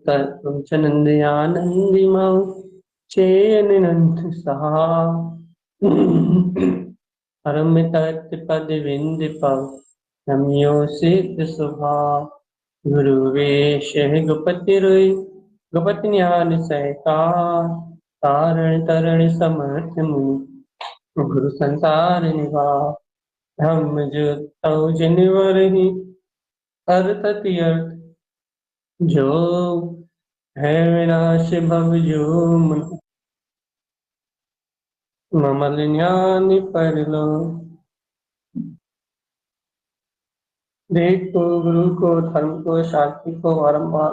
तत्पुंसनन्दयानन्दिमौ चेयनिनन्थ सहा परमितत्पदविन्दिपौ नम्यो सिद्ध सुभा गुरुवेश गुपतिरुई गुपति ज्ञान सहकार तारण तरण समर्थ मुनि गुरु संसार निवास धम्म जो जिनवरहि अर्थ तीर्थ जो है विनाश भव जो ममल ज्ञान परलो देख को गुरु को धर्म को शांति को बारंबार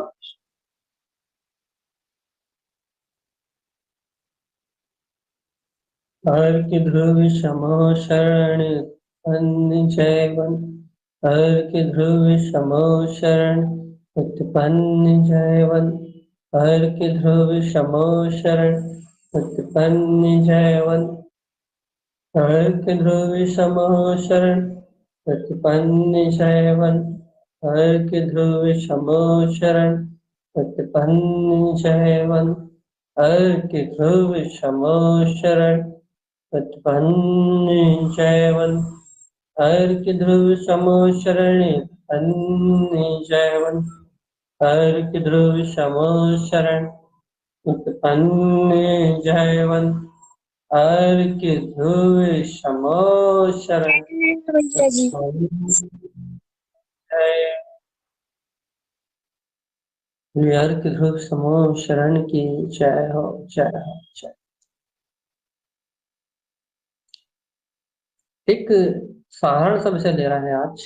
हर की ध्रुव समो शरण अन्य जयवन हर की ध्रुव समो शरण उत्पन्न जयवन हर की ध्रुव समो शरण उत्पन्न जयवन हर की ध्रुव समो शरण उत्पन्न जयवन हर की ध्रुव समो शरण उत्पन्न जयवन हर की ध्रुव समो शरण उत्पन्न जयवन हर की ध्रुव समो शरण उत्पन्न जयवन हर की ध्रुव समो शरण उत्पन्न जयवन हर की ध्रुव समो शरण हर की ध्रुव समो शरण की जय हो जय हो जय। एक साधारण सा विषय ले रहा है आज।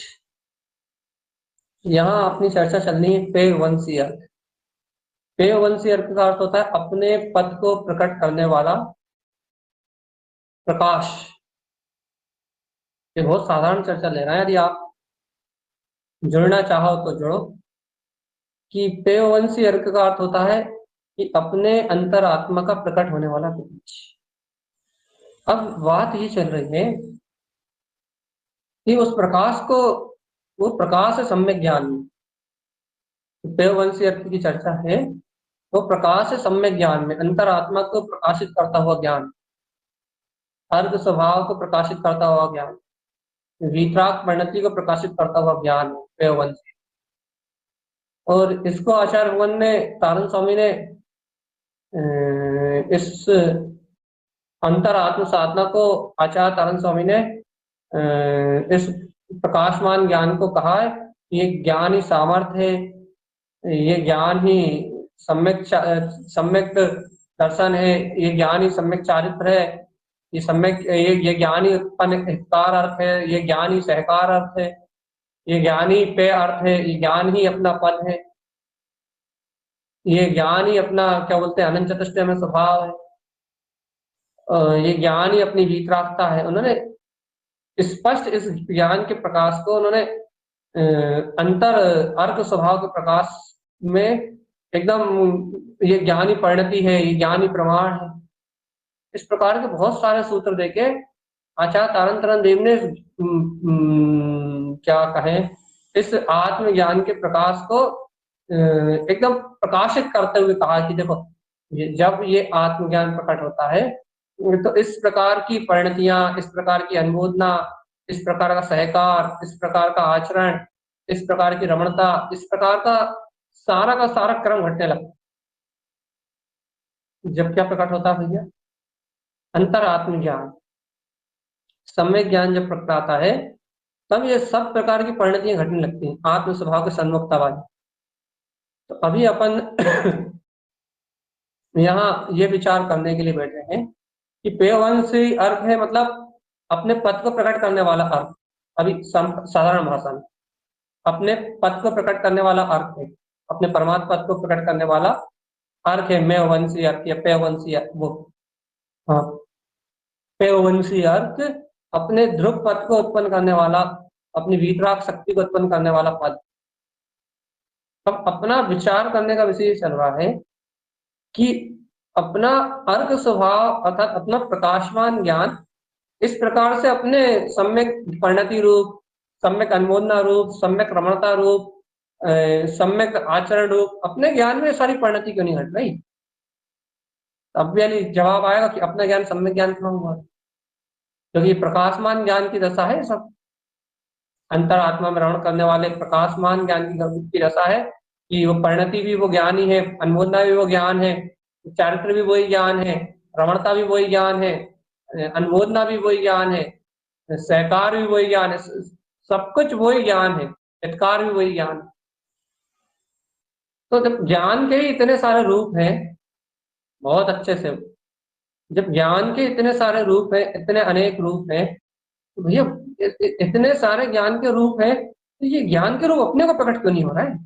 यहाँ अपनी चर्चा चलनी है पेयवंशी अर्थ। पेयवंशी अर्थ का अर्थ होता है अपने पद को प्रकट करने वाला प्रकाश। ये बहुत साधारण चर्चा ले रहा है, यदि आप जुड़ना चाहो तो जुड़ो। कि पेयवंशी अर्थ का अर्थ होता है कि अपने अंतरात्मा का प्रकट होने वाला प्रकाश। अब बात ये चल रही है कि उस प्रकाश को, वो प्रकाश है सम्यक ज्ञान में। पेयवंशी अर्थ की चर्चा है, वो प्रकाश है सम्यक ज्ञान में, अंतरात्मा को प्रकाशित करता हुआ ज्ञान, अर्घ स्वभाव को प्रकाशित करता हुआ ज्ञान, वीतराग परिणति को प्रकाशित करता हुआ ज्ञान पेयवंशी। और इसको आचार्य भगवान ने, तारण स्वामी ने इस अंतरात्म साधना को आचार्य तारण स्वामी ने इस प्रकाशमान ज्ञान को कहा है, ये ज्ञान ही सामर्थ्य है, ये ज्ञान ही सम्यक दर्शन है, ये ज्ञान ही सम्यक चारित्र है, ये सम्यक ये ज्ञान ही उत्पन्न हितकार अर्थ है, ये ज्ञान ही सहकार अर्थ है, ये ज्ञान ही पेय अर्थ है, ये ज्ञान ही अपना पद है, ये ज्ञान ही अपना क्या बोलते हैं अनंत चतुष्टय में स्वभाव है, ये ज्ञान ही अपनी वीतरागता है। उन्होंने स्पष्ट इस ज्ञान के प्रकाश को उन्होंने अंतर अर्थ स्वभाव के प्रकाश में एकदम ये ज्ञानी परिणति है, ये ज्ञानी प्रमाण है, इस प्रकार के बहुत सारे सूत्र देके आचार्य तारण तरण देव ने क्या कहें इस आत्मज्ञान के प्रकाश को एकदम प्रकाशित करते हुए कहा कि देखो जब ये आत्मज्ञान प्रकट होता है तो इस प्रकार की परिणतियां, इस प्रकार की अनुमोदना, इस प्रकार का सहकार, इस प्रकार का आचरण, इस प्रकार की रमणता, इस प्रकार का सारा क्रम घटने लगता। जब क्या प्रकट होता है भैया? अंतरात्म ज्ञान, सम्यक ज्ञान जब प्रकट आता है तब ये सब प्रकार की परिणतियां घटने लगती हैं आत्म स्वभाव के सन्मुखता वाली। तो अभी अपन यहाँ ये विचार करने के लिए बैठे हैं कि पेयवंशी अर्थ है मतलब अपने पद को प्रकट करने वाला अर्थ। अभी साधारण भाषा में अपने पद को प्रकट करने वाला अर्थ है, अपने परमात्मा पद को प्रकट करने वाला अर्थ है मेयवंशी अर्थ या पेयवंशी अर्थ। वो हाँ, पेयवंशी अर्थ अपने ध्रुव पद को उत्पन्न करने वाला, अपनी वीतराग शक्ति को उत्पन्न करने वाला पद। अब अपना विचार करने का विषय चल रहा है कि अपना अर्घ स्वभाव अर्थात अपना प्रकाशमान ज्ञान इस प्रकार से अपने सम्यक परिणति रूप, सम्यक अनुमोदना रूप, सम्यक रमणता रूप, सम्यक आचरण रूप अपने ज्ञान में सारी परिणति क्यों नहीं घट रही? अब भी यानी जवाब आएगा कि अपना ज्ञान सम्यक ज्ञान क्यों हुआ, क्योंकि प्रकाशमान ज्ञान की दशा है सब। अंतरात्मा में रमण करने वाले प्रकाशमान ज्ञान की दशा है कि वो परिणति भी वो ज्ञान ही है, अनुमोदना भी वो ज्ञान है, चारित्र भी वही ज्ञान है, रमणता भी वही ज्ञान है, अनुमोदना भी वही ज्ञान है, सहकार भी वही ज्ञान है, सब कुछ वही ज्ञान है, हितकार भी वही ज्ञान है। तो जब ज्ञान के ही इतने सारे रूप हैं, बहुत अच्छे से, जब ज्ञान के इतने सारे रूप हैं, इतने अनेक रूप हैं, तो भैया इतने सारे ज्ञान के रूप हैं, तो ये ज्ञान के रूप अपने को प्रकट क्यों नहीं हो रहा है?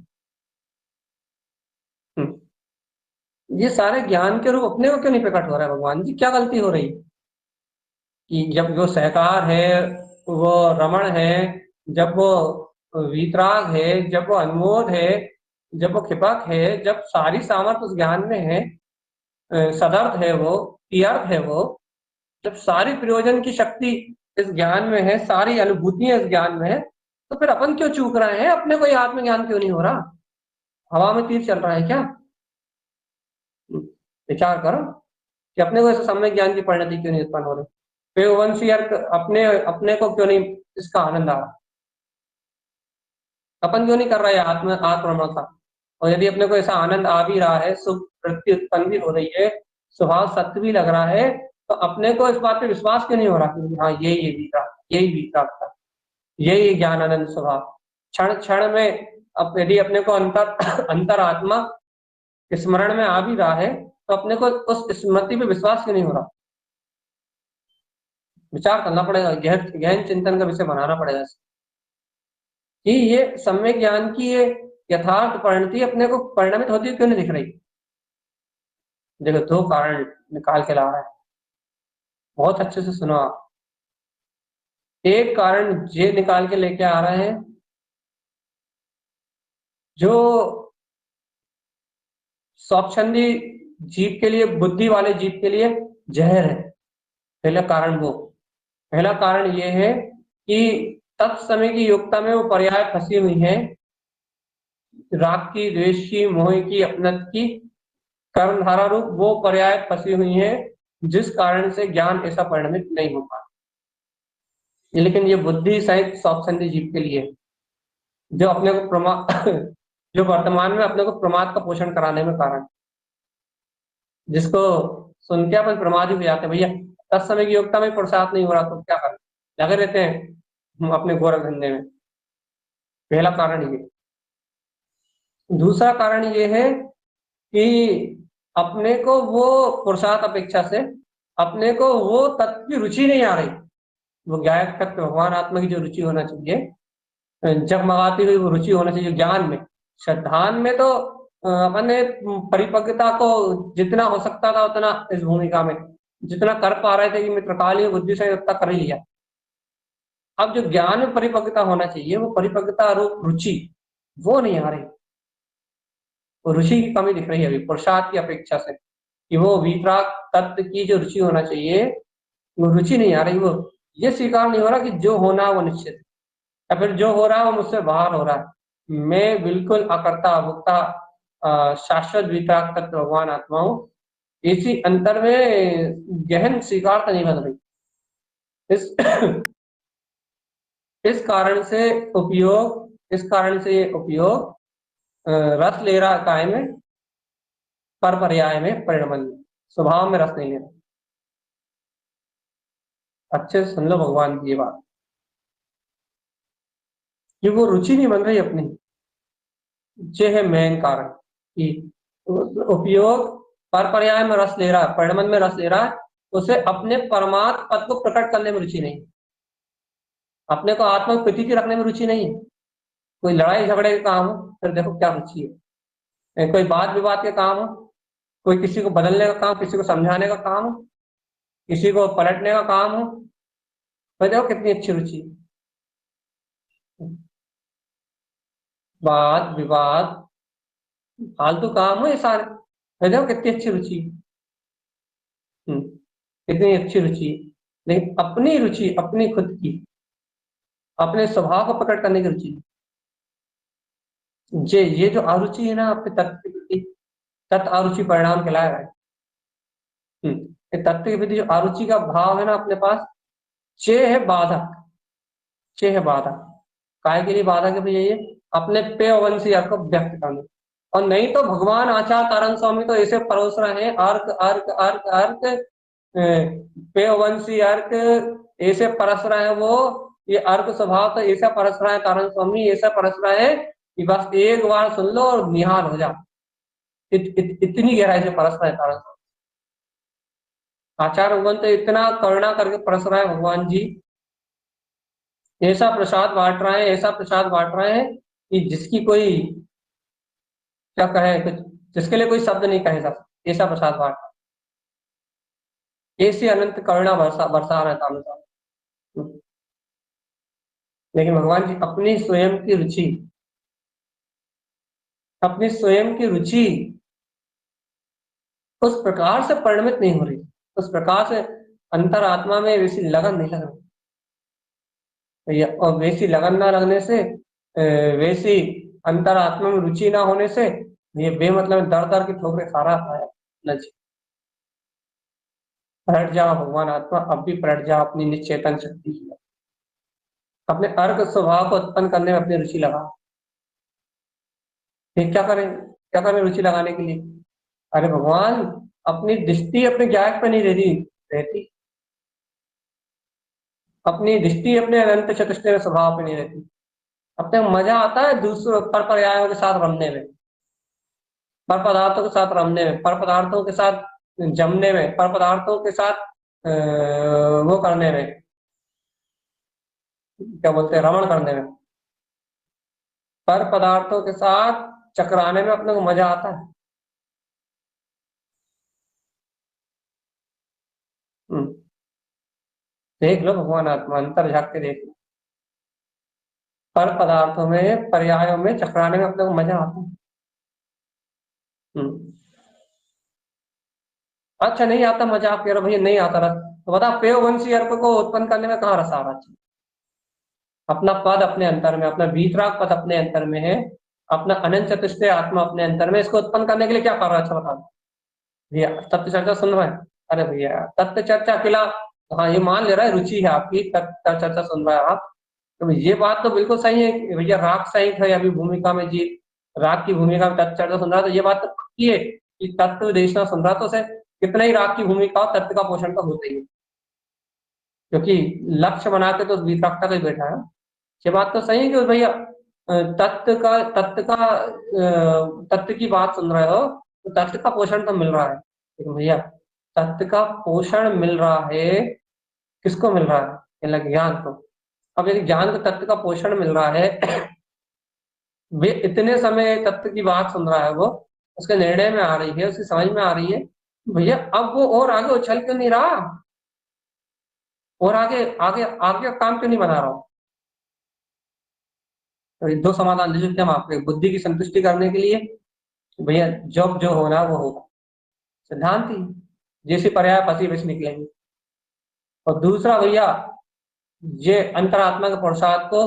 ये सारे ज्ञान के रूप अपने को क्यों नहीं प्रकट हो रहा है? भगवान जी क्या गलती हो रही है कि जब वो सहकार है, वो रमण है, जब वो वीतराग है, जब वो अनुमोद है, जब वो क्षिपक है, जब सारी सामर्थ्य उस ज्ञान में है, सदर्थ है वो, तीर्थ है वो, जब सारी प्रयोजन की शक्ति इस ज्ञान में है, सारी अनुभूतियां इस ज्ञान में है, तो फिर अपन क्यों चूक रहे हैं? अपने को ये आत्मज्ञान क्यों नहीं हो रहा? हवा में तीर चल रहा है क्या? विचार करो कि अपने को ऐसे सम्यक ज्ञान की परिणति क्यों नहीं उत्पन्न हो रही? पेवंशी अर्थ अपने अपने को क्यों नहीं इसका आनंद आ रहा? अपन क्यों नहीं कर रहा है आत्मरमण का? और यदि अपने को ऐसा आनंद आ भी रहा है, सुख वृत्ति उत्पन्न भी हो रही है, स्वभाव सत्य भी लग रहा है, तो अपने को इस बात पे विश्वास क्यों नहीं हो रहा कि हाँ यही वितराग था, यही ज्ञानानंद स्वभाव। क्षण क्षण में अब यदि अपने को अंतरात्मा स्मरण में आ भी रहा है, तो अपने को उस स्मृति पे विश्वास क्यों नहीं हो रहा? विचार करना पड़ेगा, गहन चिंतन का विषय बनाना पड़ेगा कि ये सम्यक ज्ञान की ये यथार्थ परिणति अपने को परिणमित होती क्यों नहीं दिख रही? देखो दो कारण निकाल के ला रहा है, बहुत अच्छे से सुनो आप। एक कारण ये निकाल के लेके आ रहे हैं जो स्वच्छंदी जीव के लिए, बुद्धि वाले जीव के लिए जहर है। पहला कारण ये है कि तत्समय की योग्यता में वो पर्याय फंसी हुई है, राग की, द्वेष की, मोह की, अपनत की, कर्मधारा रूप वो पर्याय फंसी हुई है, जिस कारण से ज्ञान ऐसा परिणमित नहीं हो पा। लेकिन ये बुद्धि सहित स्वच्छंदी जीव के लिए, जो अपने को जो वर्तमान में अपने को प्रमाद का पोषण कराने में कारण, जिसको सुन के अपन प्रमाद ही हो जाते हैं, भैया तत्समय की योग्यता में पुरुषार्थ नहीं हो रहा तो क्या करें, लगे रहते हैं हम अपने गोरख धंधे में। पहला कारण ये। दूसरा कारण ये है कि अपने को वो पुरुषार्थ अपेक्षा से अपने को वो तत्व की रुचि नहीं आ रही, वो गायक तत्व भगवान आत्मा की जो रुचि होना चाहिए, जगमगाती हुई वो रुचि होना चाहिए ज्ञान में। श्रद्धान में तो अपन ने परिपक्वता को जितना हो सकता था उतना इस भूमिका में जितना कर पा रहे थे कि मित्रकाली बुद्धि से उतना कर ही लिया। अब जो ज्ञान में परिपक्वता होना चाहिए, वो परिपक्वता रूप रुचि वो नहीं आ रही, वो रुचि की कमी दिख रही है अभी पुरुषार्थ की अपेक्षा से, कि वो वितराग तत्व की जो रुचि होना चाहिए वो रुचि नहीं आ रही। वो ये स्वीकार नहीं हो रहा कि जो होना वो निश्चित है, या फिर जो हो रहा है वो मुझसे बाहर हो रहा है, मैं बिल्कुल अकर्ता अभोक्ता शाश्वत वितराग तत्व भगवान आत्मा हूँ। इसी अंतर में गहन स्वीकारता नहीं बन रही। इस इस कारण से ये उपयोग रस ले रहा काय में, पर पर्याय में, परिणमन में, स्वभाव में रस नहीं ले रहा। अच्छे से सुन लो भगवान की ये बात, कि वो रुचि नहीं बन रही अपनी। ये है मेन कारण कि उपयोग पर पर्याय में रस ले रहा है, परिणमन में रस ले रहा है, उसे अपने परमात्म पद को प्रकट करने में रुचि नहीं, अपने को आत्मा प्रीति की रखने में रुचि नहीं है। कोई लड़ाई झगड़े का काम हो फिर देखो क्या रुचि है, कोई बात विवाद के काम हो, कोई किसी को बदलने का काम, किसी को समझाने का काम हो, किसी को पलटने का काम हो, भाई देखो कितनी अच्छी रुचि। वाद विवाद फालतू काम हो ये सारे, भाई देखो कितनी अच्छी रुचि, कितनी अच्छी रुचि। लेकिन अपनी रुचि, अपनी खुद की, अपने स्वभाव को प्रकट करने की रुचि, ये जो अरुचि है ना आपके तत्व के प्रति, तत् अरुचि परिणाम कहलाएगा। तत्व के प्रति जो अरुचि का भाव है ना अपने पास, चे है बाधक, चे है बाधक। काय के लिए बाधक है भैया? ये अपने पेयवंशी अर्थ को व्यक्त करने। और नहीं तो भगवान आचार्य तारण स्वामी तो ऐसे परोस रहे हैं, अर्क अर्क अर्क अर्क पेयवंशी अर्क ऐसे परस रहे हैं वो। ये अर्क स्वभाव तो ऐसा परस रहा है तारण स्वामी, ऐसा परस रहा है कि बस एक बार सुन लो और निहाल हो जाओ। इतनी गहराई से परस रहा है तारण स्वामी। आचार्य भगवान तो इतना करुणा करके परस रहा है भगवान जी, ऐसा प्रसाद बांट रहे हैं, ऐसा प्रसाद बांट रहे हैं कि जिसकी कोई क्या कहे, कुछ जिसके लिए कोई शब्द नहीं कहे सकते, ऐसा प्रसाद बांट रहे हैं। ऐसी अनंत करुणा बरसा बरसा रहे तारण स्वामी। लेकिन भगवान जी अपनी स्वयं की रुचि, अपनी स्वयं की रुचि उस प्रकार से परिणमित नहीं हो रही, उस प्रकार से अंतरात्मा में वैसी लगन नहीं लग रही। और वैसी लगन ना लगने से, वैसी अंतरात्मा में रुचि ना होने से ये बेमतलब दर दर की ठोकरें खा रहा है। न जी, पलट जाओ भगवान आत्मा, अब भी पलट जाओ अपनी निश्चेतन शक्ति की, अपने अर्क स्वभाव को उत्पन्न करने में अपनी रुचि लगा। फिर क्या करें रुचि लगाने के लिए? अरे भगवान, अपनी दृष्टि अपने ज्ञान पर नहीं रहती, अपनी दृष्टि अपने अनंत चतुष्टय स्वभाव पे नहीं रहती। अपने मजा आता है दूसरों पर पर्यायों के साथ रमने में, पर पदार्थों के साथ रमने में, पर पदार्थों के साथ जमने में, पर पदार्थों के साथ वो करने में, क्या बोलते हैं, रमण करने में, पर पदार्थों के साथ चकराने में अपने को मजा आता है। देख लो भगवान आत्मा, अंतर झाक के देख लो, पर पदार्थों में पर्यायों में चकराने में अपने को मजा आता है। अच्छा नहीं आता मजा, आप कह रहे भैया नहीं आता रस, तो बता पेयवंशी अर्क को उत्पन्न करने में कहाँ रस आ रहा है? अपना पद अपने अंतर में, अपना वीतराग पद अपने अंतर में है, अपना अनंत चतुष्टय आत्मा अपने अंतर में, इसको उत्पन्न करने के लिए क्या कर रहा है? अच्छा बता भैया, तत्व चर्चा सुन रहा है? अरे भैया तत्व चर्चा के खिलाफ, हाँ ये मान ले रहा है रुचि है आपकी, तत्व चर्चा सुन रहा है आप, तो ये बात तो बिल्कुल सही है कि भैया राग सहित है अभी भूमिका में जी, राग की भूमिका में तत्व चर्चा सुन रहा है, तो ये बात तो पक्की है कि तत्व देशना सुन रहा, तो उसे कितना ही राग की भूमिका हो, तत्व का पोषण तो होता ही है, क्योंकि लक्ष्य बना के तो वितरकता का ही बैठा है। ये बात तो सही है कि भैया तत्व की बात सुन रहे हो, तो तत्व का पोषण तो मिल रहा है, लेकिन भैया तत्व का पोषण मिल रहा है, किसको मिल रहा है? ज्ञान को। अब यदि ज्ञान को तत्व का पोषण मिल रहा है, वे इतने समय तत्व की बात सुन रहा है, वो उसके निर्णय में आ रही है, उसकी समझ में आ रही है, भैया अब वो और आगे उछल क्यों नहीं रहा, और आगे आगे आगे काम क्यों नहीं बना रहा? तो दो समाधान दे सकते हम आपको, बुद्धि की संतुष्टि करने के लिए भैया जब जो होना वो होगा, सिद्धांत ही जैसे पर्याय फंसी वैसे निकलेंगे। और दूसरा भैया ये अंतरात्मा के प्रसाद को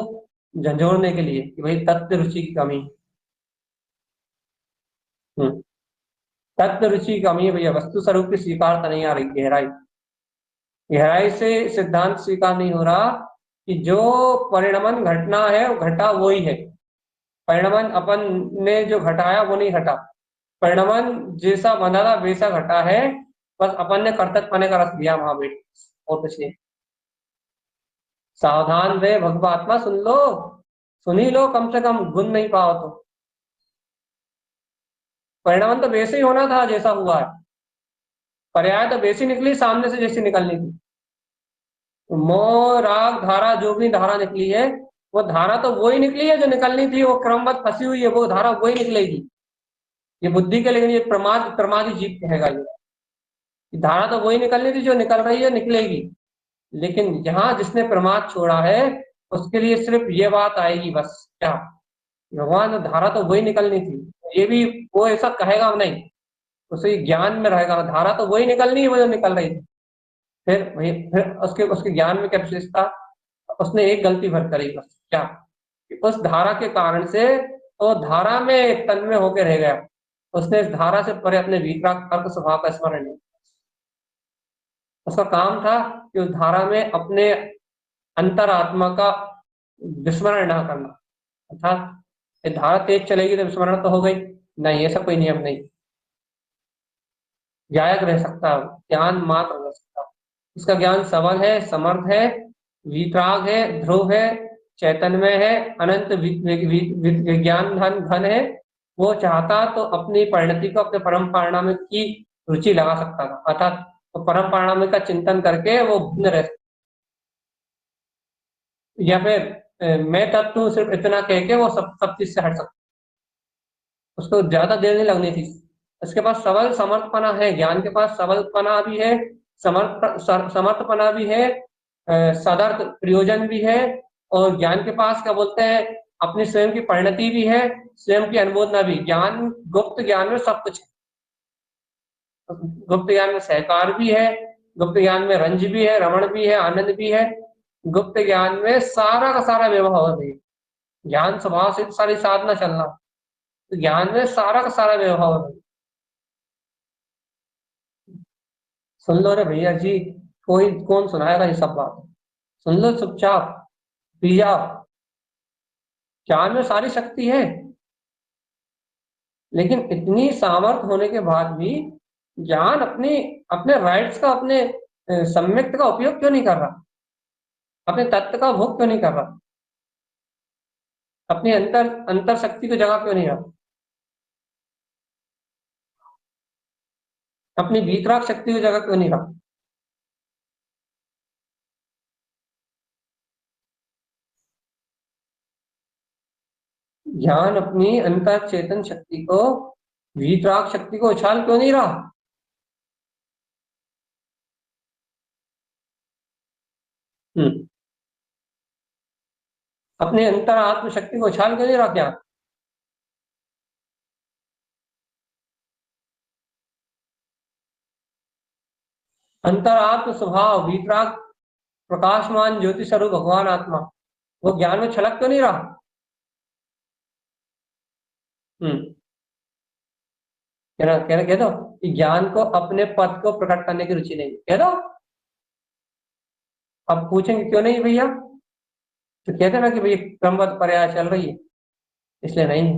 झंझोड़ने के लिए कि भाई तत्व रुचि की कमी, तत्व रुचि की कमी है भैया, वस्तु स्वरूप की स्वीकारता नहीं आ रही, गहराई गहराई से सिद्धांत स्वीकार नहीं हो रहा कि जो परिणमन घटना है वो घटा वही है, परिणमन अपन ने जो घटाया वो नहीं घटा, परिणमन जैसा बना था वैसा घटा है, बस अपन ने कर्तव्य पने का रस दिया वहां बैठ, और कुछ नहीं। सावधान रहे भगवात्मा, सुन लो, सुन ही लो, कम से कम गुण नहीं पाओ तो। परिणाम तो वैसे ही होना था जैसा हुआ है, पर्याय तो वैसी निकली सामने से जैसी निकलनी थी। मोह राग धारा जो भी धारा निकली है, वो धारा तो वही निकली है जो निकलनी थी, वो क्रमबद्ध फंसी हुई है, वो धारा वही निकलेगी। ये बुद्धि के, लेकिन ये प्रमादी जीव कहेगा, ये धारा तो वही निकलनी थी जो निकल रही है, निकलेगी। लेकिन यहाँ जिसने प्रमाद छोड़ा है उसके लिए सिर्फ ये बात आएगी बस, क्या भगवान धारा तो वही निकलनी थी, ये भी वो ऐसा कहेगा नहीं, उसे ज्ञान में रहेगा धारा तो वही निकलनी है वो जो निकल रही थी। फिर उसके उसके ज्ञान में क्या विशेषता, उसने एक गलती भर करी बस, क्या उस धारा के कारण से तो धारा में तन्मय होकर रह गया, उसने इस धारा से परे अपने वीतराग तर्क स्वभाव का स्मरण नहीं। उसका काम था कि उस धारा में अपने अंतरात्मा का विस्मरण ना करना। अर्थात ये धारा तेज चलेगी तो विस्मरण तो हो गई नहीं, ऐसा कोई नियम नहीं। गायक रह सकता है, ज्ञान मात्र रह सकता है, उसका ज्ञान सबल है, समर्थ है, वीतराग है, ध्रुव है, चैतन्य है, अनंत विज्ञान धन घन है। वो चाहता तो अपनी परिणति को अपने परम परिणाम की रुचि लगा सकता था, अर्थात तो परम परिणाम का चिंतन करके वो भिन्न रह सकता, या फिर मैं तत्व हूं सिर्फ इतना कह के वो सब चीज से हट सकता, उसको ज्यादा देर नहीं लगनी थी। उसके पास सबल समर्थपना है, ज्ञान के पास सबलपना भी है, समर्थपना भी है, सदर्थ प्रयोजन भी है, और ज्ञान के पास क्या बोलते हैं, अपनी स्वयं की परिणति भी है, स्वयं की अनुमोदना भी। ज्ञान, गुप्त ज्ञान में सब कुछ है। गुप्त ज्ञान में सहकार भी है, गुप्त ज्ञान में रंज भी है, रमण भी है, आनंद भी है, गुप्त ज्ञान में सारा का सारा व्यवहार भी है। ज्ञान स्वभाव से सारी साधना चलना, तो ज्ञान में सारा का सारा व्यवहार है। सुन लो रे भैया जी, कोई कौन सुनाएगा ये सब बात, सुन लो चुपचाप, पी जाओ। ज्ञान में सारी शक्ति है, लेकिन इतनी सामर्थ्य होने के बाद भी ज्ञान अपने अपने राइट्स का, अपने सम्यक्त का उपयोग क्यों नहीं कर रहा, अपने तत्व का भोग क्यों नहीं कर रहा, अपनी अंतर अंतर शक्ति को जगह क्यों नहीं रहा, अपनी वीतराग शक्ति को जगह क्यों नहीं रहा। ज्ञान अपनी अंतर चेतन शक्ति को, वीतराग शक्ति को उछाल क्यों नहीं रहा। हम्म, अपने अंतर आत्म शक्ति को उछाल क्यों नहीं रहा क्या। अंतरात्म स्वभाव वीतराग, प्रकाशमान ज्योति स्वरूप भगवान आत्मा, वो ज्ञान में छलक क्यों नहीं रहा। हम्म, कह दो कि ज्ञान को अपने पद को प्रकट करने की रुचि नहीं, कह दो। अब पूछेंगे क्यों नहीं भैया, तो कहते ना कि भैया क्रमबद्ध प्रयास चल रही है इसलिए नहीं है।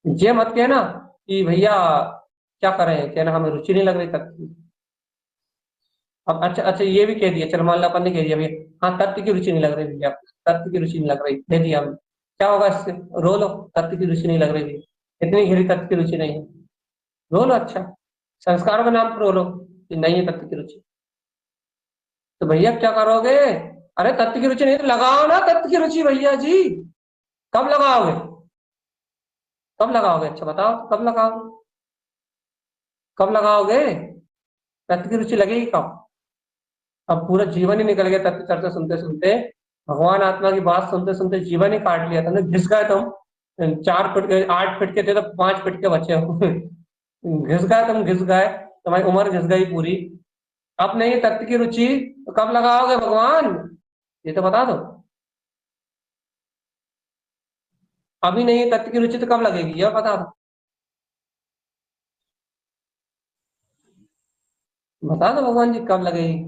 ये मत कहना कि भैया क्या करें, कहना हमें रुचि नहीं लग रही तब। अब अच्छा अच्छा ये भी कह दिया, चल मान लो अपन ने कह दिया भैया हाँ तत्व की रुचि नहीं लग रही भैया, तत्व की रुचि नहीं लग रही, दे दिया हमने, क्या होगा इससे, रो लो, तत्व की रुचि नहीं लग रही भैया, इतनी गहरी तत्व की रुचि नहीं है, रो लो। अच्छा, संस्कार के नाम पर रो लो कि नहीं है तत्व की रुचि, तो भैया क्या करोगे। अरे तत्व की रुचि नहीं तो लगाओ ना तत्व की रुचि भैया जी, कब लगाओगे, कब लगाओगे, अच्छा बताओ कब लगाओगे, कब लगाओगे, तत्व की रुचि लगेगी कब। अब पूरा जीवन ही निकल गया तत्व चर्चा सुनते सुनते, भगवान आत्मा की बात सुनते सुनते जीवन ही काट लिया, तुमने घिस गए तुम, 4 फुट के 8 फुट के थे तो 5 फुट के बचे हो। घिस गए तुम, घिस गए, तुम्हारी उम्र घिस गई पूरी। अब नहीं तत्व की रुचि तो कब लगाओगे भगवान, ये तो बता दो। अभी नहीं तत्व की रुचि तो कब लगेगी ये बता दो, बता दो भगवान जी कब लगेगी।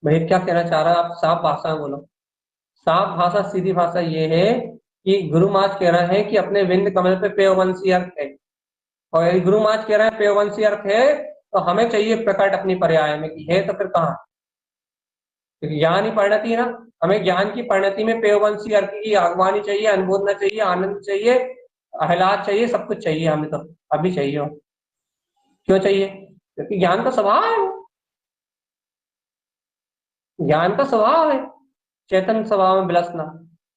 भाई क्या कहना चाह रहा है, आप साफ भाषा में बोलो। साफ भाषा सीधी भाषा ये है कि गुरु महाराज कह रहे हैं कि अपने विंद कमल पे पेयवंशी अर्थ है, और यदि गुरु महाराज कह रहे हैं पेयवंशी अर्थ है तो हमें चाहिए प्रकट अपनी पर्याय में कि है तो फिर कहाँ, क्योंकि ज्ञान ही परिणति है ना, हमें ज्ञान की परिणति में पेयवंशी अर्थ की आगवानी चाहिए, अनुमोदना चाहिए, आनंद चाहिए, आह्लाद चाहिए, सब कुछ चाहिए हमें तो, अभी चाहिए हो। क्यों चाहिए, क्योंकि ज्ञान का स्वभाव है, ज्ञान का स्वभाव है चेतन स्वभाव में विलसना।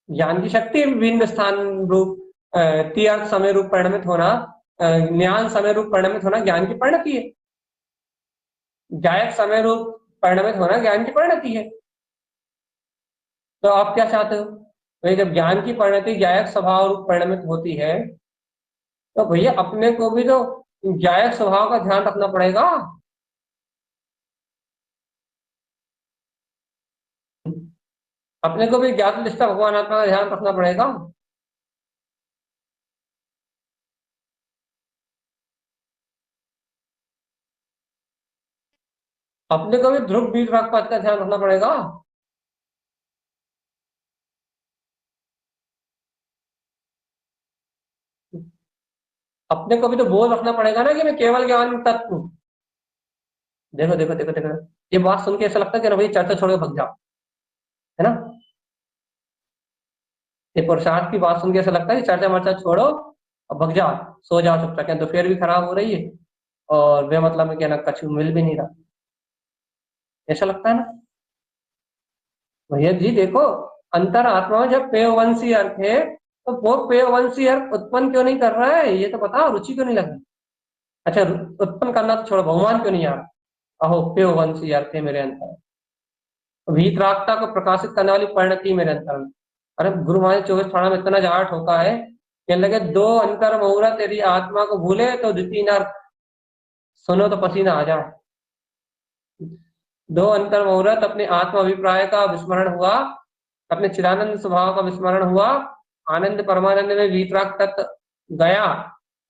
ज्ञान की शक्ति भिन्न स्थान रूप, तीर्थ समय रूप परिणमित होना, ज्ञान समय रूप परिणमित होना ज्ञान की परिणति है, जायक समय रूप परिणमित होना ज्ञान की परिणति है। तो आप क्या चाहते हो, भाई जब ज्ञान की परिणति जायक स्वभाव रूप परिणमित होती है तो भैया अपने को भी तो जायक स्वभाव का ध्यान रखना पड़ेगा। अपने को भी ज्ञात निष्ठा भगवान आत्मा का ध्यान रखना पड़ेगा। अपने को भी ध्रुव बीज रागपात का ध्यान रखना पड़ेगा। अपने को भी तो बोल रखना पड़ेगा ना कि मैं केवल ज्ञान तत्व हूँ। देखो देखो देखो देखो, ये बात सुन के ऐसा लगता है कि ना भाई चर्चा छोड़ के भग जाओ, है ना। ये पुरुषार्थ की बात सुन के ऐसा लगता है कि चर्चा मर्चा छोड़ो और भग जाओ, सो जाओ चुपचाप, क्या तो फिर भी खराब हो रही है और बेमतलब में क्या ना कछु मिल भी नहीं रहा, ऐसा लगता है ना। भैया जी देखो, अंतर आत्मा में जब पेयवंशी अर्थ है तो वो पेयवंशी अर्थ उत्पन्न क्यों नहीं कर रहा है, ये तो बताओ, रुचि क्यों नहीं लग रही। अच्छा, उत्पन्न करना तो छोड़ो, भगवान क्यों नहीं आ रहा। अहो पेयवंशी अर्थ है मेरे अंतर, वीतरागता को प्रकाशित करने वाली परिणति मेरे अंतर में। अरे गुरु महाराज 24 में इतना जाट होका है, कहने लगे दो अंतर मुहूर्त यदि आत्मा को भूले तो द्वितीय नर्क, सुनो तो पसीना आ जाए। दो अंतर मुहूर्त अपने आत्म अभिप्राय का विस्मरण हुआ, अपने चिदानंद स्वभाव का विस्मरण हुआ, आनंद परमानंद में वीतराग तत्व गया,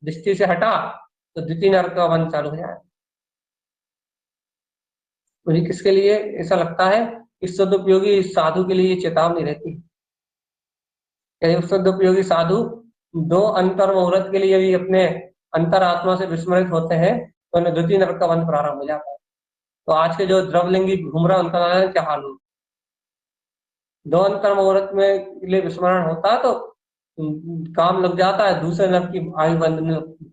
दृष्टि से हटा, तो द्वितीय नर्क का वन चालू हो जाए। मुझे किसके लिए ऐसा लगता है, इस सदुपयोगी साधु के लिए चेतावनी रहती है। सदुपयोगी साधु दो अंतर मुहूर्त के लिए भी अपने अंतर आत्मा से विस्मृत होते हैं तो उन्हें द्वितीय नरक का वन प्रारंभ हो जाता है। तो आज के जो द्रवलिंगी घूम रहा है उनका क्या हाल हो। दो अंतर मुहूर्त में के लिए विस्मरण होता है तो काम लग जाता है, दूसरे नर की आयु बंधने लगती है।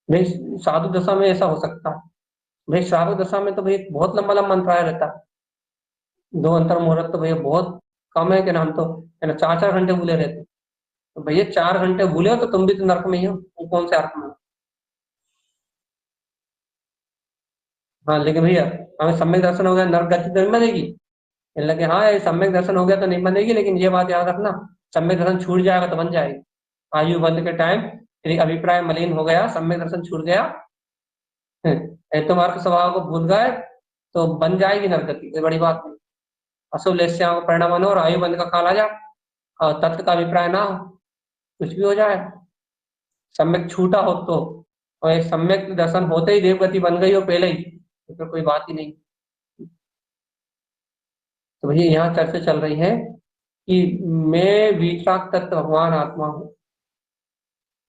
भाई साधु दशा में ऐसा हो सकता है, भाई साधु दशा में तो भाई बहुत लंबा लंबा अंतराय रहता है। दो अंतर मुहूर्त तो भैया बहुत कम है कि ना, हम तो है ना 4 4 घंटे भूले रहते। तो भैया 4 घंटे भूले हो तो तुम भी तो नरक में ही हो, तुम कौन से अर्थ में हो? हाँ लेकिन भैया हमें सम्यक दर्शन हो गया, नरक गति तो नहीं बनेगी। कहने लगे हाँ ये सम्यक दर्शन हो गया तो नहीं बनेगी, लेकिन ये बात याद रखना, सम्यक दर्शन छूट जाएगा तो बन जाएगी। आयु बंध के टाइम यदि अभिप्राय मलिन हो गया, सम्यक दर्शन छूट गया, तुम अर्थ स्वभाव को भूल गए, तो बन जाएगी नरगति, कोई बड़ी बात नहीं। अशुभ लेस्याओं का परिणाम हो और आयु बंध का काल आ जाए और तत्व का अभिप्राय ना हो, कुछ भी हो जाए, सम्यक छूटा हो तो, और एक सम्यक दर्शन होते ही देवगति बन गई हो पहले ही, तो फिर कोई बात ही नहीं। तो भैया यहाँ चर्चा चल रही है कि मैं वितराग तत्व भगवान आत्मा हूँ,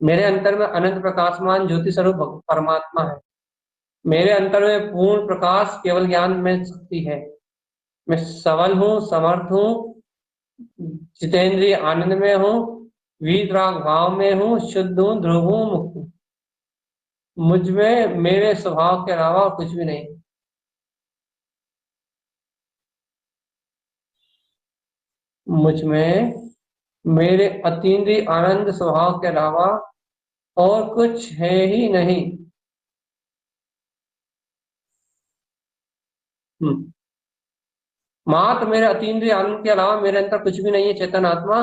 मेरे अंतर में अनंत प्रकाशमान ज्योति स्वरूप परमात्मा है, मेरे अंतर में पूर्ण प्रकाश केवल ज्ञान में शक्ति है, मैं सबल हूँ, समर्थ हूँ, जितेंद्रिय आनंद में हूँ, वीतराग भाव में हूँ, शुद्ध हूँ, ध्रुव हूँ, मुक्त हूँ। मुझ में मेरे स्वभाव के अलावा और कुछ भी नहीं। मुझ में मेरे अतीन्द्रिय आनंद स्वभाव के अलावा और कुछ है ही नहीं। हम्म, मात्र मेरे अतीन्द्रिय आनंद के अलावा मेरे अंदर कुछ भी नहीं है चेतन आत्मा।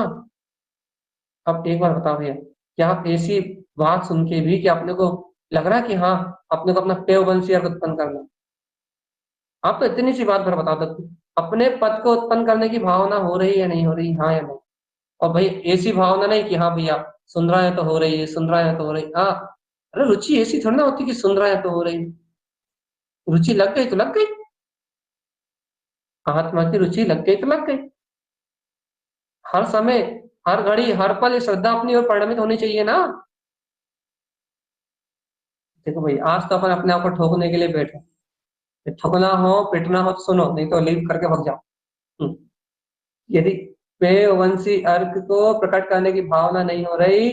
अब एक बार बताओ भैया, क्या आप ऐसी बात सुन के भी क्या अपने को लग रहा है कि हाँ अपने को अपना पेयवंशी अर्थ उत्पन्न करना। आप तो इतनी सी बात भर बता दो, अपने पद को उत्पन्न करने की भावना हो रही है या नहीं हो रही, हाँ या नहीं। और भाई ऐसी भावना नहीं कि हाँ भैया सुन रहा है तो हो रही है, सुन रहा है तो हो रही, हाँ। अरे रुचि ऐसी थोड़ी ना होती कि सुन रहा है तो हो रही, रुचि लग गई तो लग गई, आत्मा की रुचि लग गई तो लग गई। हर समय, हर घड़ी, हर पल ये श्रद्धा अपनी ओर परिणमित होनी चाहिए ना। देखो भाई आज तो अपन अपने आप को ठोकने के लिए बैठे, ठोकना हो पिटना हो तो सुनो, नहीं तो लीव करके भग जाओ। हम्म, यदि पेयवंशी अर्क को प्रकट करने की भावना नहीं हो रही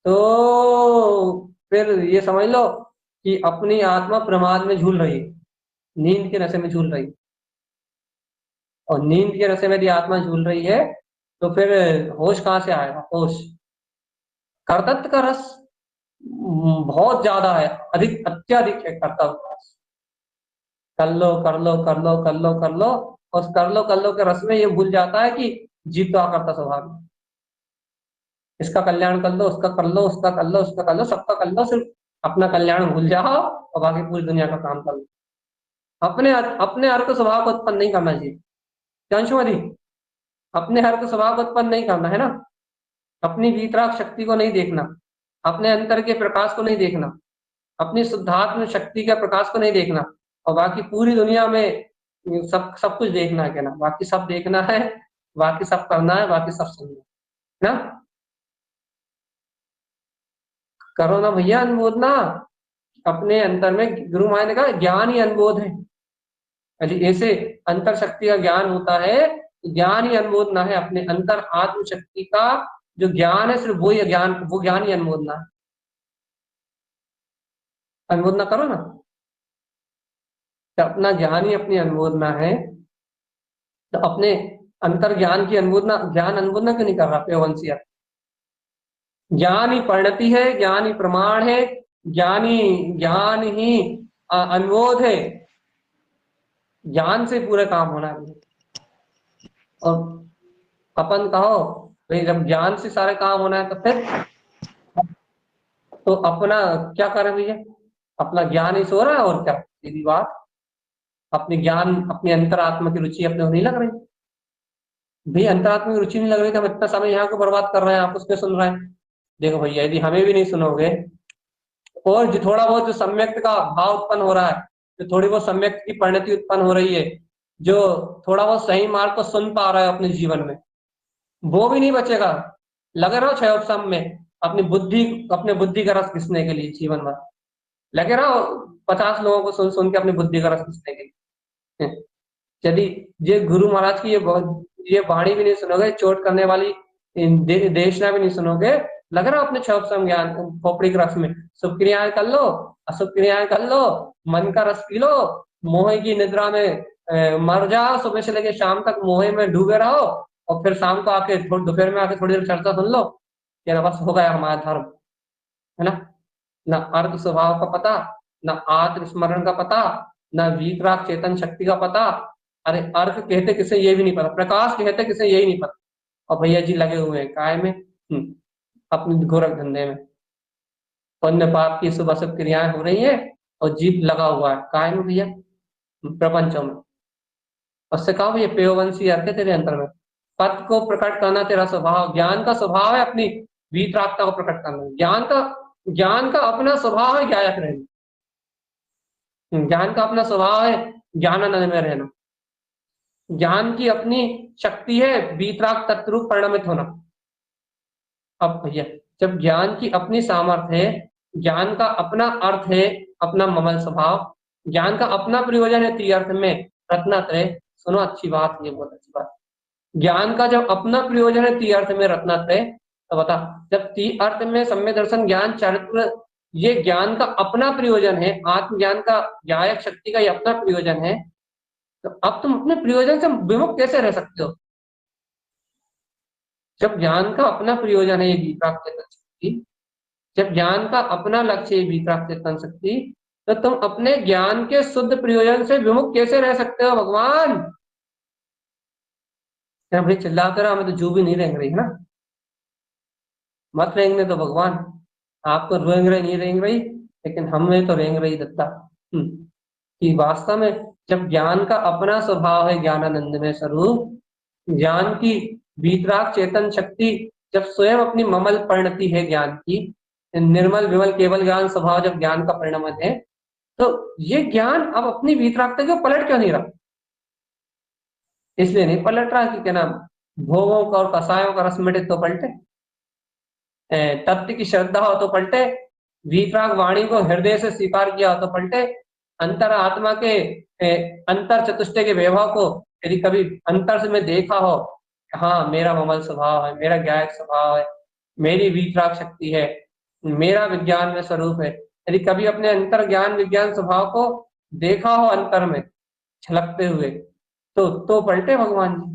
तो फिर ये समझ लो कि अपनी आत्मा प्रमाद में झूल रही है, नींद के नशे में झूल रही है। और नींद के नशे में यदि आत्मा झूल रही है तो फिर होश कहाँ से आएगा, होश। कर्तव्य का रस बहुत ज्यादा है, अधिक अत्यधिक है कर्तव्य का रस। कर लो कर लो कर लो कर लो कर लो, उस कर लो के रस में ये भूल जाता है कि जीव तो आकर्ता स्वभाव है। इसका कल्याण कर लो, उसका कर लो, उसका कर लो, उसका कर लो, सबका कर लो, सिर्फ अपना कल्याण भूल जाओ और बाकी पूरी दुनिया का काम कर लो। अपने अपने अर्थ स्वभाव को उत्पन्न नहीं करना चाहिए। अंशुमति, अपने अर्थ स्वभाव को उत्पन्न नहीं करना है ना, अपनी वीतराग शक्ति को नहीं देखना, अपने अंतर के प्रकाश को नहीं देखना, अपनी शुद्धात्म शक्ति के प्रकाश को नहीं देखना, और बाकी पूरी दुनिया में सब सब कुछ देखना है, क्या ना, बाकी सब देखना है, बाकी सब करना है, बाकी सब सुनना है ना। करो ना भैया अनुबोध ना, अपने अंतर में गुरु महाराज ने कहा ज्ञान ही अनुबोध है। यदि ऐसे अंतर शक्ति का ज्ञान होता है, ज्ञान ही अनुमोदना है, अपने अंतर आत्म शक्ति का जो ज्ञान है, सिर्फ वही ज्ञान, वो ज्ञान ही अनुमोदना है। अनुमोदना करो ना, तो अपना ज्ञान ही अपनी अनुमोदना है, तो अपने अंतर ज्ञान की अनुमोदना, ज्ञान अनुमोदना क्यों नहीं कर रहा पेवंशिया? ज्ञान ही परिणति है, ज्ञान ही प्रमाण है, ज्ञान ही अनुमोद है, ज्ञान से पूरा काम होना है। और अपन कहो भाई जब ज्ञान से सारे काम होना है, तो फिर तो अपना क्या करें भैया, अपना ज्ञान ही सो रहा है, और क्या, सीधी बात, अपने ज्ञान, अपनी अंतरात्मा की रुचि अपने को नहीं लग रही भाई, अंतरात्मा की रुचि नहीं लग रही, तो हम इतना समय यहाँ को बर्बाद कर रहे हैं, आप उसमें सुन रहे हैं। देखो भैया, यदि हमें भी नहीं सुनोगे, और जो थोड़ा बहुत जो सम्यक्त का भाव उत्पन्न हो रहा है, जो थोड़ी बहुत सम्यक्त की परिणति उत्पन्न हो रही है, जो थोड़ा बहुत सही मार्ग को सुन पा रहा है अपने जीवन में, वो भी नहीं बचेगा। लगे रहो क्षयोत्सव में अपने बुद्धि का रस घिसने के लिए, जीवन भर लगे रहो 50 लोगों को सुन सुन के अपनी बुद्धि का रस घिसने के लिए। यदि ये गुरु महाराज की ये वाणी भी नहीं सुनोगे, चोट करने वाली देशना भी नहीं सुनोगे, लग रहा अपने क्षयोत्सव ज्ञान खोपड़ी के रस में शुभ क्रियाएं कर लो, अशुभ क्रियाएं कर लो, मन का रस पी लो, मोह की निद्रा में मर जाओ, सुबह से लेकर शाम तक मोह में डूबे रहो, और फिर शाम को आके दोपहर में आके थोड़ी देर चर्चा सुन लो, ये ना बस हो गया हमारा धर्म, है ना। न अर्थ स्वभाव का पता, न आत्म स्मरण का पता, न वीतराग चेतन शक्ति का पता। अरे अर्थ कहते किसे ये भी नहीं पता, प्रकाश कहते किसे यही नहीं पता, और भैया जी लगे हुए हैं काय में, अपने गोरख धंधे में, पुण्य पाप की शुभ अशुभ क्रियाएं हो रही है, और जीव लगा हुआ है काय में भैया, प्रपंचों में। उससे कहा भैया पेयवंशी अर्थ है तेरे अंतर में, पद को प्रकट करना तेरा स्वभाव, ज्ञान का स्वभाव है अपनी वीतरागता को प्रकट करना, ज्ञान का अपना स्वभाव है गायक रहना, ज्ञान का अपना स्वभाव है ज्ञानानंद में रहना, ज्ञान की अपनी शक्ति है वीतराग तत्रूप परिणमित होना। अब भैया जब ज्ञान की अपनी सामर्थ्य है, ज्ञान का अपना अर्थ है, अपना ममल स्वभाव, ज्ञान का अपना प्रयोजन है त्रिअर्थ में रत्नात्रय। सुनो अच्छी बात, ये बहुत अच्छी बात, ज्ञान का जब अपना प्रयोजन है त्रिअर्थ में रत्नात्रय, तो बता जब त्रिअर्थ में सम्यक दर्शन ज्ञान चरित्र, ये ज्ञान का अपना प्रयोजन है, आत्मज्ञान का गायक शक्ति का ये अपना प्रयोजन है, तो अब तुम अपने प्रयोजन से विमुख कैसे रह सकते हो? जब ज्ञान का अपना प्रयोजन है ये वीतराग चेतन शक्ति, जब ज्ञान का अपना लक्ष्य है वीतराग चेतन शक्ति, तो तुम अपने ज्ञान के शुद्ध प्रयोजन से विमुख कैसे रह सकते हो भगवान? भाई चिल्लाते रहो, हमें तो जू भी नहीं रेंग रही है ना, मत रेंगने तो भगवान, आपको रेंग रही नहीं रेंग रही, लेकिन हमें तो रेंग रही दत्ता। कि वास्तव में जब ज्ञान का अपना स्वभाव है ज्ञानानंद में स्वरूप, ज्ञान की वीतराग चेतन शक्ति जब स्वयं अपनी ममल परिणति है ज्ञान की, निर्मल विमल केवल ज्ञान स्वभाव जब ज्ञान का परिणमन है, तो ये ज्ञान अब अपनी वीतरागता को पलट क्यों नहीं रहा? इसलिए नहीं पलट रहा कि क्या नाम, भोगों का और कसायों का रस मिटे तो पलटे, तत्व की श्रद्धा हो तो पलटे, वीतराग वाणी को हृदय से स्वीकार किया हो तो पलटे, अंतर आत्मा के अंतर चतुष्टय के वैभव को यदि कभी अंतर से मैं देखा हो, हाँ मेरा ममल स्वभाव है, मेरा ज्ञायक स्वभाव है, मेरी वीतराग शक्ति है, मेरा विज्ञान में स्वरूप है, यदि कभी अपने अंतर ज्ञान विज्ञान स्वभाव को देखा हो अंतर में छलकते हुए, तो पलटे भगवान जी।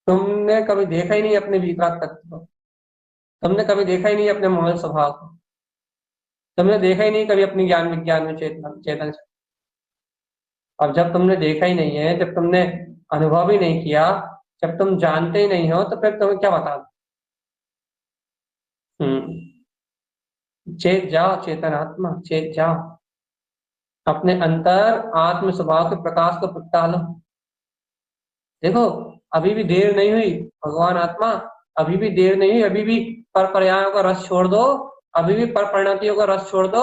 तुमने कभी देखा ही नहीं अपने वीतराग तत्व को, तुमने कभी देखा ही नहीं अपने ममल स्वभाव को, तुमने देखा ही नहीं कभी अपनी ज्ञान विज्ञान में चेतन। अब जब तुमने देखा ही नहीं है, जब तुमने अनुभव ही नहीं किया, जब तुम जानते ही नहीं हो, तो फिर तुम्हें क्या बता? चेत जाओ चेतन आत्मा, चेत जाओ, अपने अंतर आत्म स्वभाव के प्रकाश को प्रगटा लो। देखो, अभी भी देर नहीं हुई भगवान आत्मा, अभी भी देर नहीं हुई, अभी भी पर पर्यायों का रस छोड़ दो, अभी भी पर परिणतियों का रस छोड़ दो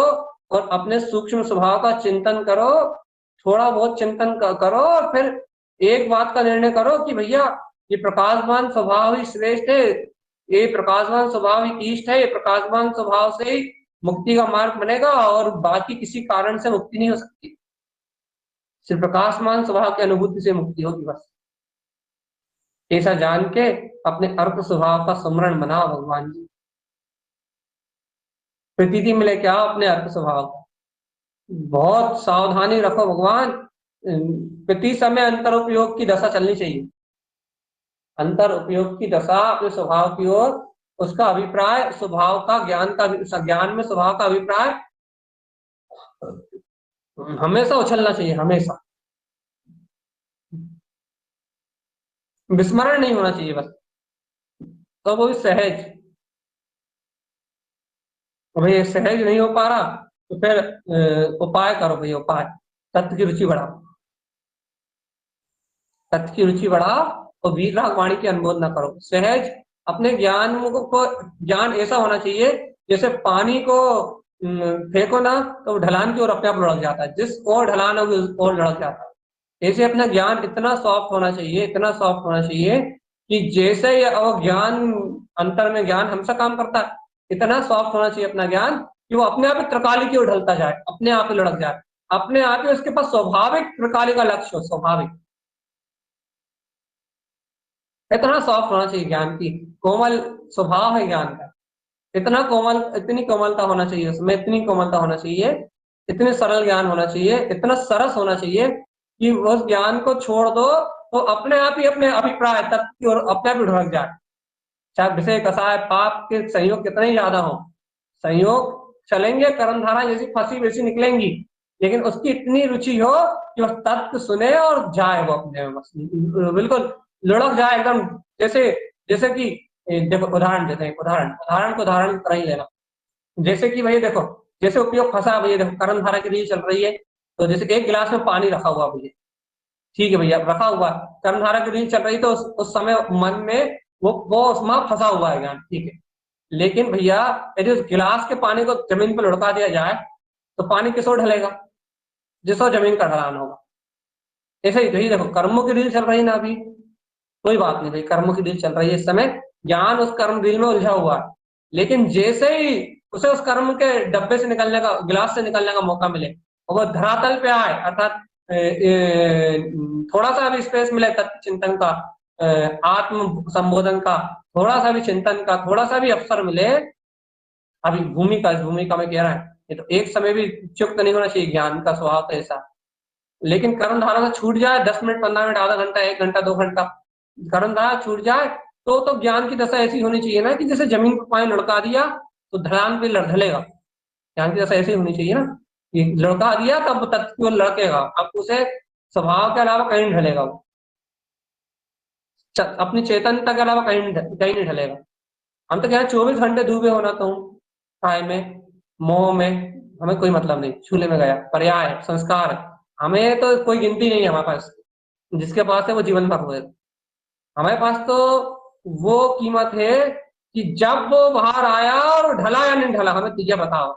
और अपने सूक्ष्म स्वभाव का चिंतन करो। थोड़ा बहुत चिंतन करो और फिर एक बात का निर्णय करो कि भैया ये प्रकाशवान स्वभाव ही श्रेष्ठ है, ये प्रकाशवान स्वभाव ही इष्ट है, ये प्रकाशवान स्वभाव से ही मुक्ति का मार्ग बनेगा और बाकी किसी कारण से मुक्ति नहीं हो सकती। सिर्फ प्रकाशमान स्वभाव की अनुभूति से मुक्ति होगी बस। ऐसा जान के अपने अर्थ स्वभाव का स्मरण बनाओ भगवान जी, प्रतीति मिले क्या अपने अर्थ स्वभाव का। बहुत सावधानी रखो भगवान, प्रति समय अंतर उपयोग की दशा चलनी चाहिए, अंतर उपयोग की दशा अपने स्वभाव की ओर, उसका अभिप्राय स्वभाव का ज्ञान का, ज्ञान में स्वभाव का अभिप्राय हमेशा उछलना चाहिए, हमेशा विस्मरण नहीं होना चाहिए बस। तो वो भी सहज, तो भाई सहज नहीं हो पा रहा तो फिर उपाय करो भाई, उपाय तत्व की रुचि बढ़ाओ, तत्व की रुचि बढ़ाओ और वीतराग वाणी की अनुमोद न करो। सहज अपने ज्ञान को ज्ञान ऐसा होना चाहिए जैसे पानी को फेंको ना तो ढलान की ओर अपने आप लुढ़क जाता है, जिस ओर ढलान होगी उस ओर लुढ़क जाता है। ऐसे अपना ज्ञान इतना सॉफ्ट होना चाहिए, इतना सॉफ्ट होना चाहिए कि जैसे ये ज्ञान अंतर में ज्ञान हमसे काम करता है, इतना सॉफ्ट होना चाहिए अपना ज्ञान कि वो अपने आप ही त्रिकाली की ओर ढलता जाए, अपने आप ही लुढ़क जाए, अपने आप ही उसके पास स्वाभाविक त्रिकाली का लक्ष्य हो, स्वाभाविक। इतना सॉफ्ट होना चाहिए ज्ञान की, कोमल स्वभाव है ज्ञान का, इतना कोमल, इतनी कोमलता होना चाहिए उसमें, इतनी कोमलता होना चाहिए, इतने सरल ज्ञान होना चाहिए, इतना सरस होना चाहिए कि उस ज्ञान को छोड़ दो तो अपने आप ही अपने अभिप्राय तक की ओर अपने आप ही ढुक जाए। चाहे विषय कसाय पाप के संयोग कितने ही ज्यादा हो, संयोग चलेंगे, कर्म धारा जैसी फंसी वैसी निकलेंगी, लेकिन उसकी इतनी रुचि हो कि वह तत्व सुने और जाए वो अपने में बस, बिल्कुल लुढ़क जाए एकदम। जैसे जैसे कि देखो उदाहरण देते हैं, उदाहरण को उदाहरण कर ही लेना। जैसे कि भैया देखो, जैसे उपयोग फंसा भैया, देखो कर्म धारा की रील चल रही है, तो जैसे एक गिलास में पानी रखा हुआ भैया, ठीक है भैया रखा हुआ, कर्म धारा की रील चल रही, तो उस समय मन में वो उसमें फंसा हुआ है ज्ञान, ठीक है। लेकिन भैया यदि उस गिलास के पानी को जमीन पर लुढ़का दिया जाए तो पानी किस ओर ढलेगा, जिस ओर जमीन का ढलान होगा। ऐसे ही भैया देखो कर्मों की रील चल रही ना अभी, कोई बात नहीं भाई, कर्मों की रील चल रही है इस समय, ज्ञान उस कर्म रील में उलझा हुआ है, लेकिन जैसे ही उसे उस कर्म के डब्बे से निकलने का, गिलास से निकलने का मौका मिले और वो धरातल पे आए, अर्थात थोड़ा सा भी स्पेस मिले तत्व चिंतन का, आत्म संबोधन का, थोड़ा सा भी चिंतन का, थोड़ा सा भी अवसर मिले, अभी भूमिका, इस भूमिका में कह रहा है, ये तो एक समय भी चुप नहीं होना चाहिए, ज्ञान का स्वभाव तो ऐसा। लेकिन कर्म धारा से छूट जाए 10 मिनट 15 मिनट आधा घंटा 1 घंटा 2 घंटा, कर्म धारा छूट जाए तो ज्ञान की दशा ऐसी होनी चाहिए ना कि जैसे जमीन पर पानी लुढ़का दिया तो ढलान पे ढलेगा, ज्ञान की दशा ऐसी होनी चाहिए ना कि लुढ़का दिया तब तत्व की ओर लड़केगा, अब उसे स्वभाव के अलावा कहीं नहीं ढलेगा वो, अपनी चेतनता के अलावा कहीं नहीं ढलेगा। हम तो कह रहे 24 घंटे डूबे होना, तो काय में, मोह में, हमें कोई मतलब नहीं, छूले में गया, पर्याय है, संस्कार है, हमें तो कोई गिनती नहीं है हमारे पास, जिसके पास है वो जीवन भर हुए, हमारे पास तो वो कीमत है कि जब वो बाहर आया और ढला या नहीं ढला, हमें तुझे बताओ,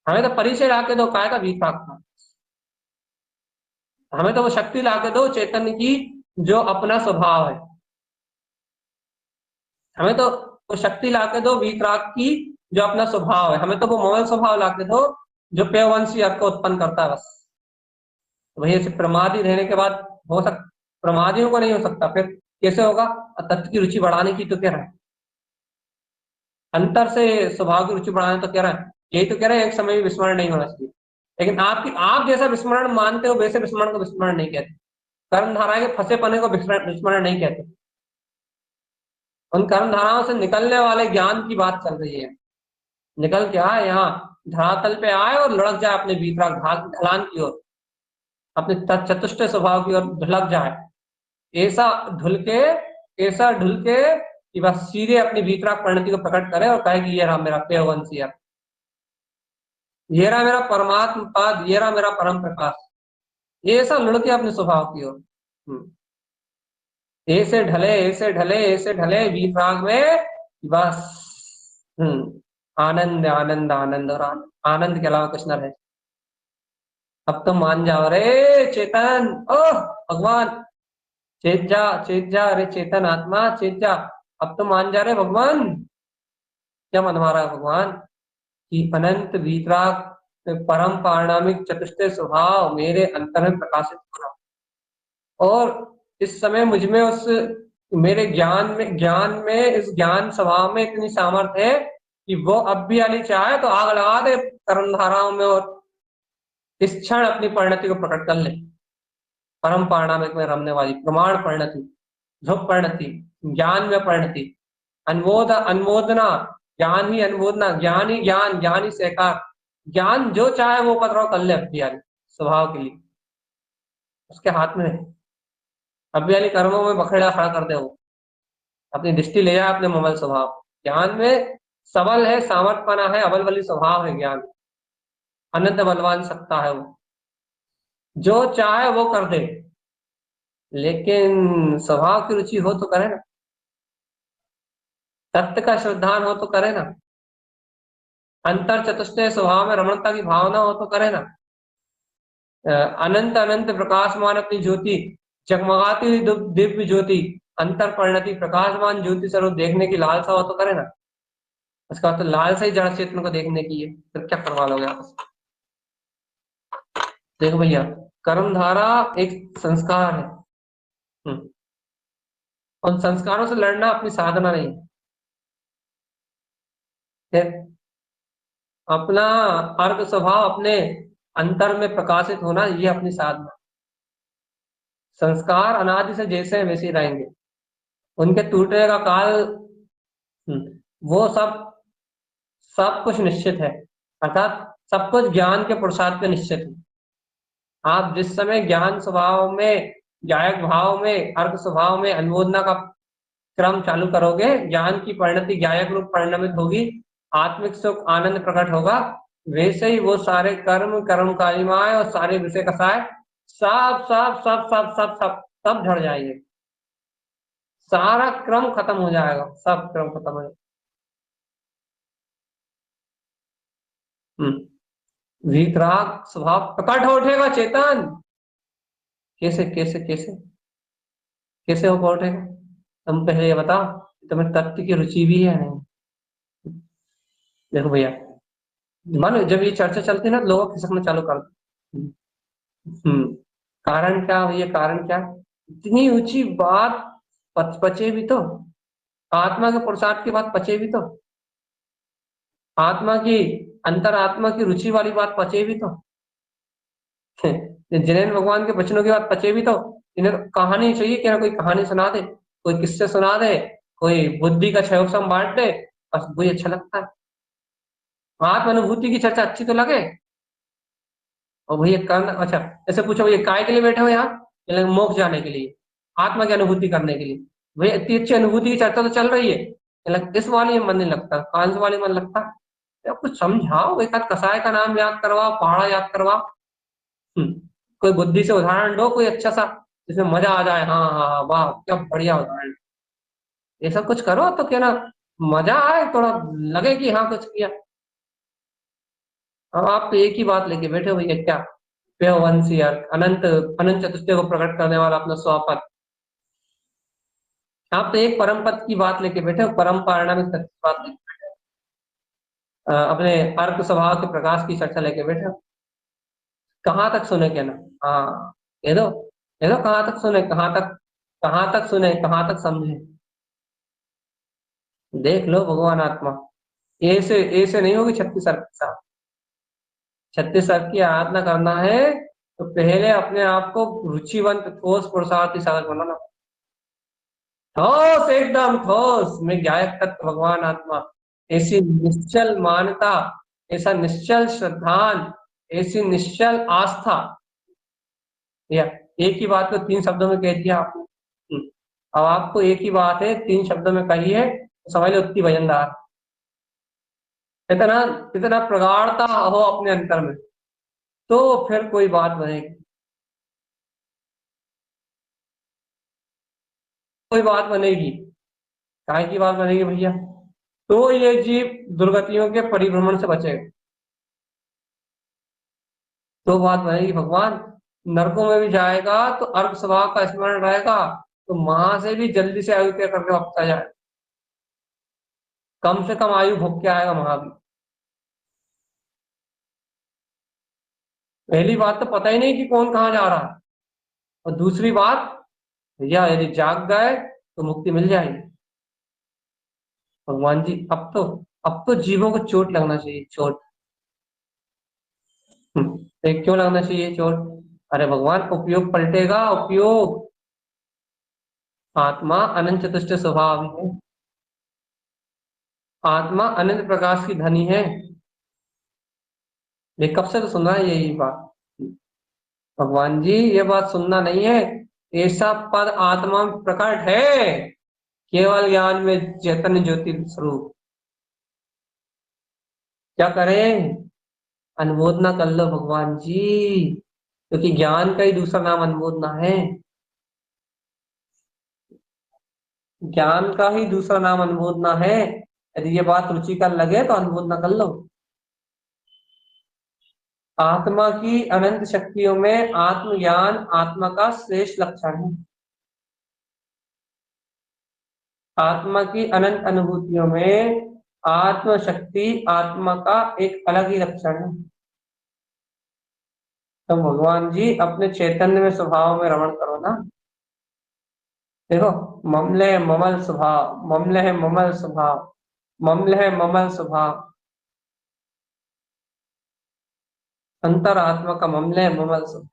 हमें तो परिचय ला के दो काय का भीख मांगना, हमें तो वो शक्ति ला के दो चैतन्य की जो अपना स्वभाव है, हमें तो वो शक्ति ला के दो वीतराग की जो अपना स्वभाव है, हमें तो वो मोहन स्वभाव ला के दो जो पेयवंशी अर्थ को उत्पन्न करता है बस। तो भैया प्रमादी रहने के बाद हो सकता, प्रमादियों को नहीं हो सकता, फिर कैसे होगा, तत्व की रुचि बढ़ाने की तो कह रहा है, अंतर से स्वभाव की रुचि बढ़ाने तो कह रहा है, यही तो कह रहे हैं एक समय भी विस्मरण नहीं होना चाहिए। लेकिन आप जैसा विस्मरण मानते हो वैसे विस्मरण को विस्मरण नहीं कहते, कर्म धाराएं के फंसे पने को विस्मरण नहीं कहते, उन कर्म धाराओं से निकलने वाले ज्ञान की बात चल रही है। निकल के आए यहाँ धरातल पे आए और लुढ़क जाए अपने भीतरा ढलान की ओर, अपने चतुष्ट स्वभाव की ओर ढलक जाए, ऐसा ढुल के, ऐसा ढुल के कि बस सीधे अपनी भीतरा परिणति को प्रकट करे और कहे कि ये रहा मेरा पेयवंशी है। ये रहा मेरा परमात्म पद, ये रहा मेरा परम प्रकाश। ये ऐसा लुढ़के अपने स्वभाव की ओर। ऐसे ढले ऐसे ढले ऐसे ढले वीत राग में, बस आनंद आनंद आनंद और आनंद के अलावा कुछ न रहे। अब तो मान जाओ रे चेतन, ओह भगवान, चेत जा अरे चेतन आत्मा चेत जा। अब तो मान जा रे भगवान। क्या मन रहा है भगवान कि अनंत वीतराग परम पारणामिक चतुष्टय स्वभाव मेरे अंतर में प्रकाशित हो रहा, और इस समय मुझ में उस मेरे ज्ञान में इस ज्ञान स्वभाव में इतनी सामर्थ्य है कि वो अब भी अली चाहे तो आग लगा दे कर्म धाराओं में, और इस क्षण अपनी परिणति को प्रकट कर ले। परम पारणामिक में रमने वाली प्रमाण परिणति, ध्रुव परिणति, ज्ञान में परिणति, अनुमोदना, ज्ञान ही अनुमोदना, ज्ञान ही ज्ञान, ज्ञान ही सहकार, ज्ञान जो चाहे वो पथराव कर ले अभी स्वभाव के लिए, उसके हाथ में है। अभी वाली कर्मों में बखेड़ा खड़ा कर दे वो, अपनी दृष्टि ले जाए अपने ममल स्वभाव। ज्ञान में सबल है, सामर्थ्यपना है, अबल बली स्वभाव है ज्ञान, अनंत बलवान सत्ता है वो, जो चाहे वो कर दे, लेकिन स्वभाव की रुचि हो तो करे ना, तत्व का श्रद्धान हो तो करे ना, अंतर चतुष्टय स्वभाव में रमणता की भावना हो तो करे ना, अनंत अनंत प्रकाशमान अपनी ज्योति, जगमगाती हुई दिव्य ज्योति, अंतर परिणति प्रकाशमान ज्योति स्वरूप देखने की लालसा हो तो करे ना। उसका तो लालसा ही जड़ चेतन को देखने की है, फिर क्या करवा लोगे आप। देखो भैया, कर्म धारा एक संस्कार है, उन संस्कारों से लड़ना अपनी साधना नहीं है। अपना अर्थ स्वभाव अपने अंतर में प्रकाशित होना, ये अपनी साधना। संस्कार अनादि से जैसे हैं वैसे ही रहेंगे, उनके टूटने का काल वो सब कुछ निश्चित है, अर्थात सब कुछ ज्ञान के पुरुषार्थ पे निश्चित है। आप जिस समय ज्ञान स्वभाव में, ज्ञायक भाव में, अर्थ स्वभाव में अनुमोदना का क्रम चालू करोगे, ज्ञान की परिणति ज्ञायक रूप परिणमित होगी, आत्मिक सुख आनंद प्रकट होगा, वैसे ही वो सारे कर्म कालिमाएं और सारे विषय कसाय सब सब सब सब सब सब सब झड़ जाएंगे, सारा क्रम खत्म हो जाएगा, सब क्रम खत्म हो जाएगा। वीतराग स्वभाव प्रकट हो उठेगा चेतन। कैसे कैसे कैसे कैसे हो उठेगा? तुम पहले ये बताओ, तुम्हें तत्व की रुचि भी है नहीं? देखो भैया, मानो जब ये चर्चा चलती है ना, लोग खिसकना चालू कर कारण क्या भैया, कारण क्या? इतनी ऊंची बात पचे भी तो, आत्मा के पुरुषार्थ की बात पचे भी तो, आत्मा की अंतरात्मा की रुचि वाली बात पचे भी तो, जिनेन्द्र भगवान के वचनों की बात पचे भी तो। इन्हें कहानी चाहिए कि ना, कोई कहानी सुना दे, कोई किस्से सुना दे, कोई बुद्धि का क्षयोक्षम बांट दे, बस वही अच्छा लगता है। आत्म अनुभूति की चर्चा अच्छी तो लगे, और भैया कर्ण, अच्छा ऐसे पूछो भैया काय के लिए बैठे हो यहाँ? मोक्ष जाने के लिए, आत्मा की अनुभूति करने के लिए। भैया इतनी अच्छी अनुभूति की चर्चा तो चल रही है, इस वाली में मन नहीं लगता, कांस वाली मन लगता है। कुछ समझाओ, एक आध कसाय का नाम याद करवाओ, पहाड़ा याद करवाओ, कोई बुद्धि से उदाहरण दो, कोई अच्छा सा जिसमें मजा आ जाए। हाँ हाँ हाँ, वाह क्या बढ़िया उदाहरण, ये सब कुछ करो तो क्या ना, मजा आए, थोड़ा लगे कि हाँ कुछ किया। अब आप तो एक ही बात लेके बैठे हो भैया, क्या पेयवंशी अर्थ, अनंत अनंत चतुष्टय को प्रकट करने वाला अपना स्वपद। आप तो एक परम पद की बात लेके बैठे हो, परम पारणामिक सत्य की बात लेके बैठे हो, अपने अर्थ स्वभाव के प्रकाश की चर्चा लेके बैठे हो। कहाँ तक सुने क्या ना? हाँ, ये दो कहाँ तक सुने, कहाँ तक सुने, कहाँ तक समझे। देख लो भगवान आत्मा, ऐसे ऐसे नहीं होगी 36 अर्थ के साथ। 36 अर्थ की आराधना करना है तो पहले अपने आप को रुचिवंत ठोस पुरुषार्थी साधक बनाना, ठोस एकदम ठोस में गायक तत्व भगवान आत्मा, ऐसी निश्चल मानता, ऐसा निश्चल श्रद्धान, ऐसी निश्चल आस्था। या एक ही बात को 3 शब्दों में कह दिया आपने। अब आपको एक ही बात है 3 शब्दों में कही है, तो समझ लो उत्ती वजनदार। इतना इतना प्रगाढ़ता हो अपने अंतर में, तो फिर कोई बात बनेगी, कोई बात बनेगी। काय की बात बनेगी भैया? तो ये जीव दुर्गतियों के परिभ्रमण से बचेगा, तो बात बनेगी भगवान। नरकों में भी जाएगा तो अर्क स्वभाव का स्मरण रहेगा, तो वहां से भी जल्दी से आयु तय करके वापस आ जाए, कम से कम आयु भोग के आएगा वहां भी। पहली बात तो पता ही नहीं कि कौन कहाँ जा रहा है, और दूसरी बात, भैया यदि जाग गए तो मुक्ति मिल जाएगी। भगवान जी अब तो जीवों को चोट लगना चाहिए, चोट। एक क्यों लगना चाहिए चोट? अरे भगवान, उपयोग पलटेगा, उपयोग। आत्मा अनंत चतुष्ट स्वभाव है, आत्मा अनंत प्रकाश की धनी है। ये कब से तो सुना है यही बात। भगवान जी ये बात सुनना नहीं है, ऐसा पद आत्मा में प्रकट है, केवल ज्ञान में चैतन्य ज्योति स्वरूप। क्या करें? अनुमोदना कर लो भगवान जी, क्योंकि ज्ञान का ही दूसरा नाम अनुमोदना है। ज्ञान का ही दूसरा नाम अनुमोदना है। यदि ये बात रुचिकर लगे तो अनुमोदना कर लो। आत्मा की अनंत शक्तियों में आत्मज्ञान आत्मा का श्रेष्ठ लक्षण है। आत्मा की अनंत अनुभूतियों में आत्म शक्ति आत्मा का एक अलग ही लक्षण है। तो भगवान जी अपने चैतन्य में स्वभाव में रमण करो ना। देखो, ममले ममल स्वभाव, ममले है ममल स्वभाव, ममले है ममल स्वभाव, अंतर आत्मा का ममले ममल स्वभाव।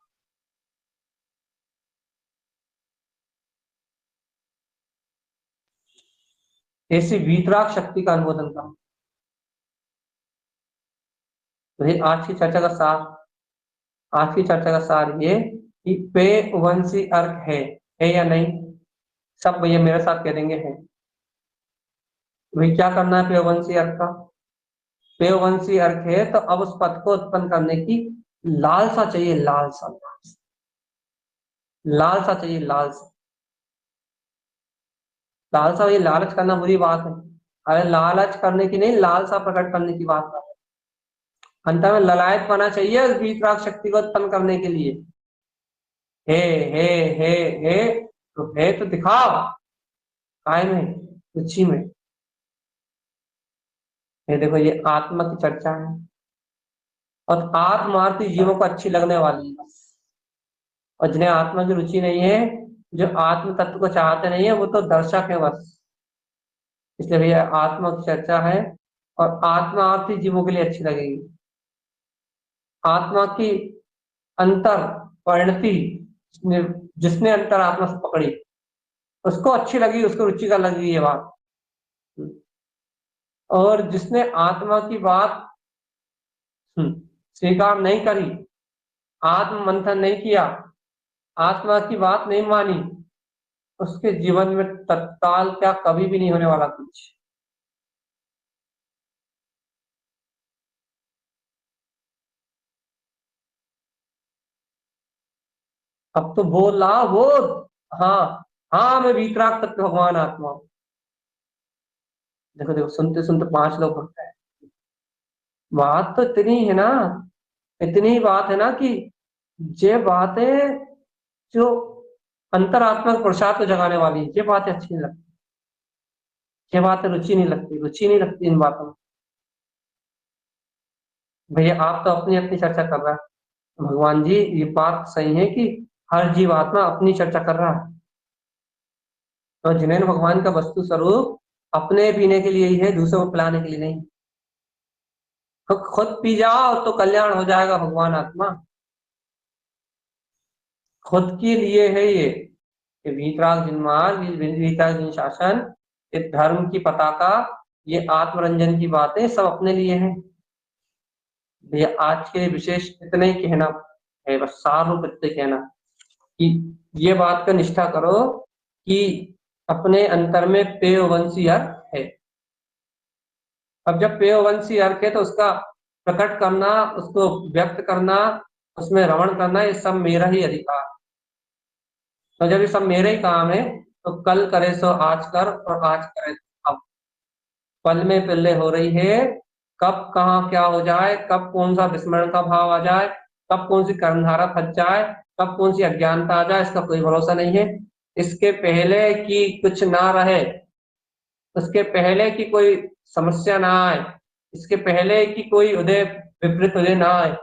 ऐसी वीतराग शक्ति का अनुमोदन करो। तो ये आज की चर्चा का सार ये कि पे वंशी अर्क है या नहीं? सब भैया मेरे साथ कह देंगे है। भाई क्या करना है पेवंशी अर्क का? पेवंशी अर्क है तो अब उस पद को उत्पन्न करने की लालसा चाहिए, लालसा। लालसा चाहिए, लालसा। लालसा, ये लालच करना बुरी बात है। अरे लालच करने की नहीं, लालसा प्रकट करने की बात है। अंत में ललायत पाना चाहिए उस वीतराग शक्ति को उत्पन्न करने के लिए। हे हे हे हे, तो हे तो दिखाओ, काय में, रुचि में। ये देखो, ये आत्मा की चर्चा है, और आत्मार्थी जीवों को अच्छी लगने वाली है। और जिन्हें आत्मा की रुचि नहीं है, जो आत्म तत्व को चाहते नहीं है, वो तो दर्शक है बस। इसलिए भैया आत्मा की चर्चा है, और आत्मार्थी जीवों के लिए अच्छी लगेगी। आत्मा की अंतर परिणति, जिसने जिसने अंतर आत्मा से पकड़ी, उसको अच्छी लगी, उसको रुचि का लगी ये बात। और जिसने आत्मा की बात स्वीकार नहीं करी, आत्म मंथन नहीं किया, आत्मा की बात नहीं मानी, उसके जीवन में तत्काल क्या कभी भी नहीं होने वाला कुछ। अब तो बोल रहा वो। हाँ, हाँ मैं वीतराग तत्व भगवान आत्मा हूं। देखो देखो, सुनते सुनते 5 लोग होते हैं। बात तो इतनी है ना, इतनी बात है ना कि ये बातें जो अंतरात्मा प्रसाद को जगाने वाली है, ये बातें अच्छी नहीं लगती। ये बातें रुचि नहीं लगती, रुचि नहीं लगती इन बातों में। भैया आप तो अपनी अपनी चर्चा कर रहा है। भगवान जी ये बात सही है कि हर जीव आत्मा अपनी चर्चा कर रहा है, और जिन्हें भगवान का वस्तु स्वरूप अपने पीने के लिए ही है, दूसरों को पिलाने के लिए नहीं। तो खुद पी जाओ तो कल्याण हो जाएगा भगवान आत्मा। खुद के लिए है ये कि वीतराग जिन्मार्ग, वीतराग जिन शासन, ये धर्म की पताका, ये आत्मरंजन की बातें सब अपने लिए हैं। ये आज के विशेष इतना ही कहना है, बस सार रूप इतने कहना कि ये बात का निष्ठा करो कि अपने अंतर में पेय वंशी अर्थ है। अब जब पेयवंशी अर्क है तो उसका प्रकट करना, उसको व्यक्त करना, उसमें रमण करना, ये सब मेरा ही अधिकार। तो जब ये सब मेरे ही काम है तो कल करे सो आज कर और आज करे सो अब। पल में पिल्ले हो रही है, कब कहाँ क्या हो जाए, कब कौन सा विस्मरण का भाव आ जाए, कब कौन सी कर्मधारा फंस जाए, कब कौन सी अज्ञानता आ जाए, इसका कोई भरोसा नहीं है। इसके पहले कि कुछ ना रहे, उसके पहले कि कोई समस्या ना आए, इसके पहले कि कोई उदय विपरीत उदय ना आए,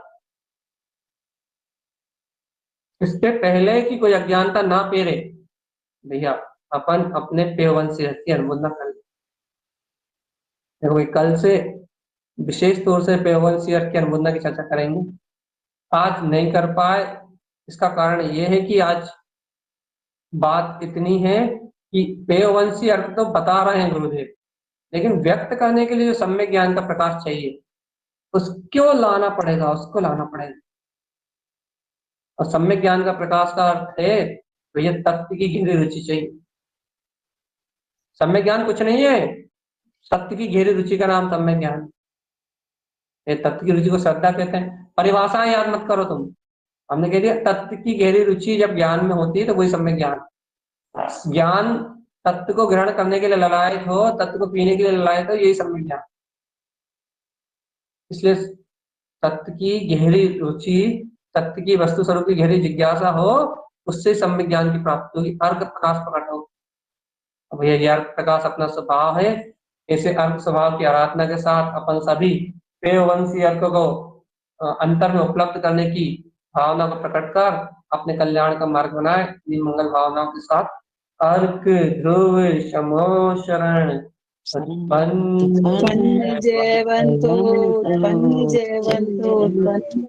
इसके पहले कि कोई अज्ञानता ना पेरे, भैया अपन अपने पेयवंशी की अनुमोदना कर। देखो कल से विशेष तौर से पेयवंशी की अनुमोदना की चर्चा करेंगे। आज नहीं कर पाए, इसका कारण ये है कि आज बात इतनी है कि पेयवंशी अर्थ तो बता रहे हैं गुरुदेव, लेकिन व्यक्त करने के लिए जो सम्यक ज्ञान का प्रकाश चाहिए उसको लाना पड़ेगा, उसको लाना पड़ेगा। और सम्यक ज्ञान का प्रकाश का अर्थ है भैया तत्व की गहरी रुचि चाहिए। सम्यक ज्ञान कुछ नहीं है, सत्य की गहरी रुचि का नाम सम्यक ज्ञान। ये तत्व की रुचि को श्रद्धा कहते हैं। परिभाषाएं याद मत करो तुम, हमने कह दिया तत्व की गहरी रुचि जब ज्ञान में होती है तो वही सम्यक ज्ञान। ज्ञान तत्व को ग्रहण करने के लिए ललायत हो, तत्व को पीने के लिए ललायत हो, यही सम्यक ज्ञान। इसलिए तत्व की गहरी रुचि, तत्व की वस्तु स्वरूप की गहरी जिज्ञासा हो, उससे सम्यक ज्ञान की प्राप्ति होगी, अर्क प्रकाश प्रकट हो। अब ये अर्क प्रकाश अपना स्वभाव है। ऐसे अर्क स्वभाव की आराधना के साथ अपन सभी पेयवंशी अर्क को अंतर में उपलब्ध करने की भावना को प्रकट कर अपने कल्याण का मार्ग बनाए। इन मंगल भावनाओं के साथ अर्क ध्रुव शमो शरण उत्पन्न जयवंतो उत्पन्न जयवंतो उत्पन्न